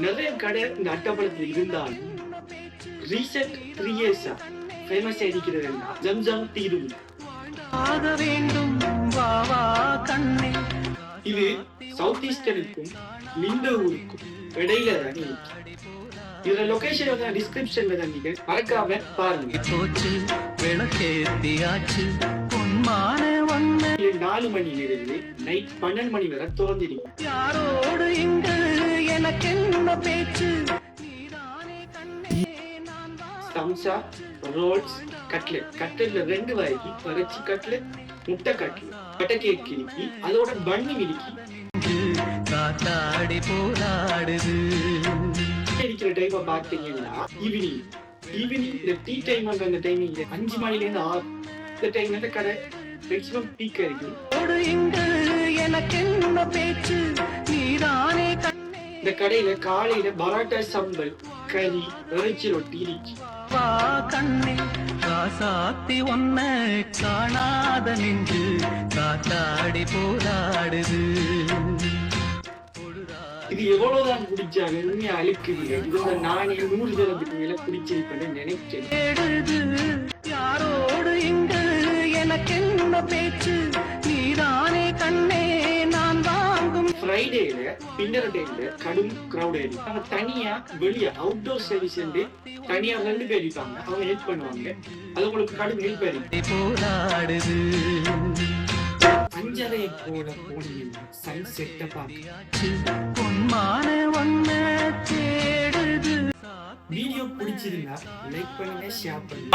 நிறைய கடை இந்த அட்டப்படத்தில் இருந்தாலும் ரீசெண்ட் 3 இயர்ஸா ஃபேமஸ் ஆയിരിக்கிறது ஜம்ஜம் தீரும். இது சவுத் ஈஸ்டர்னுக்கும் லிண்டோவுக்கும் இடையில தான் இருக்கு. இதுல லொகேஷன் வந்து டிஸ்கிரிப்ஷன்ல தான் நீங்க மறக்காம பாருங்க. 4 மணிலிருந்து நைட் 12 மணி வரை திறந்திருக்கும். சம்சா, ரோல்ஸ், கட்லெட்ல 2 வரைக்கு இறைச்சி கட்லெட், முட்டை கட்லெட், பட்டை கேக் கிரிக்கி, அதோட பன்னு மிரிக்கி இருக்கிற டைம் பாத்தீங்கன்னா ஈவினிங் இந்த டீ டைம் அந்த டைமிங் 5 மணிலேருந்து 6 இந்த டைம் வந்து கடை மேக்ஸிமம் பீக் இருக்கும். இந்த கடையில காலையில பரோட்டா, சம்பல், கறி, இறைச்சி ரொட்டி இருக்கு. இது எவ்வளவுதான் குடிச்சாங்க உண்மையா அழுக்குது. இதுல நானே 100 தரத்துக்கு மேல குடிச்சிருப்பேன்னு நினைக்கிறேன். யாரோடு இங்கு எனக்கு என்ன பேச்சு, நீதானே கண்ணே நான் வாங்கும். ஃப்ரைடேல பின்னர் டேல கடும் கிரௌட் ஆயிடும். அவங்க தனியா வெளியே அவுட்டோர் சர்வீஸ் தனியா 2 பேர் இருப்பாங்க. அவங்க ஹெல்ப் பண்ணுவாங்க. அது உங்களுக்கு கடும் ஹெல்ப் ஆயிடுது. 5:30 போல போனீங்கன்னா சன்செட்டை பார்க்க. வீடியோ பிடிச்சிருந்தா லைக் பண்ணுங்க, ஷேர் பண்ணுங்க.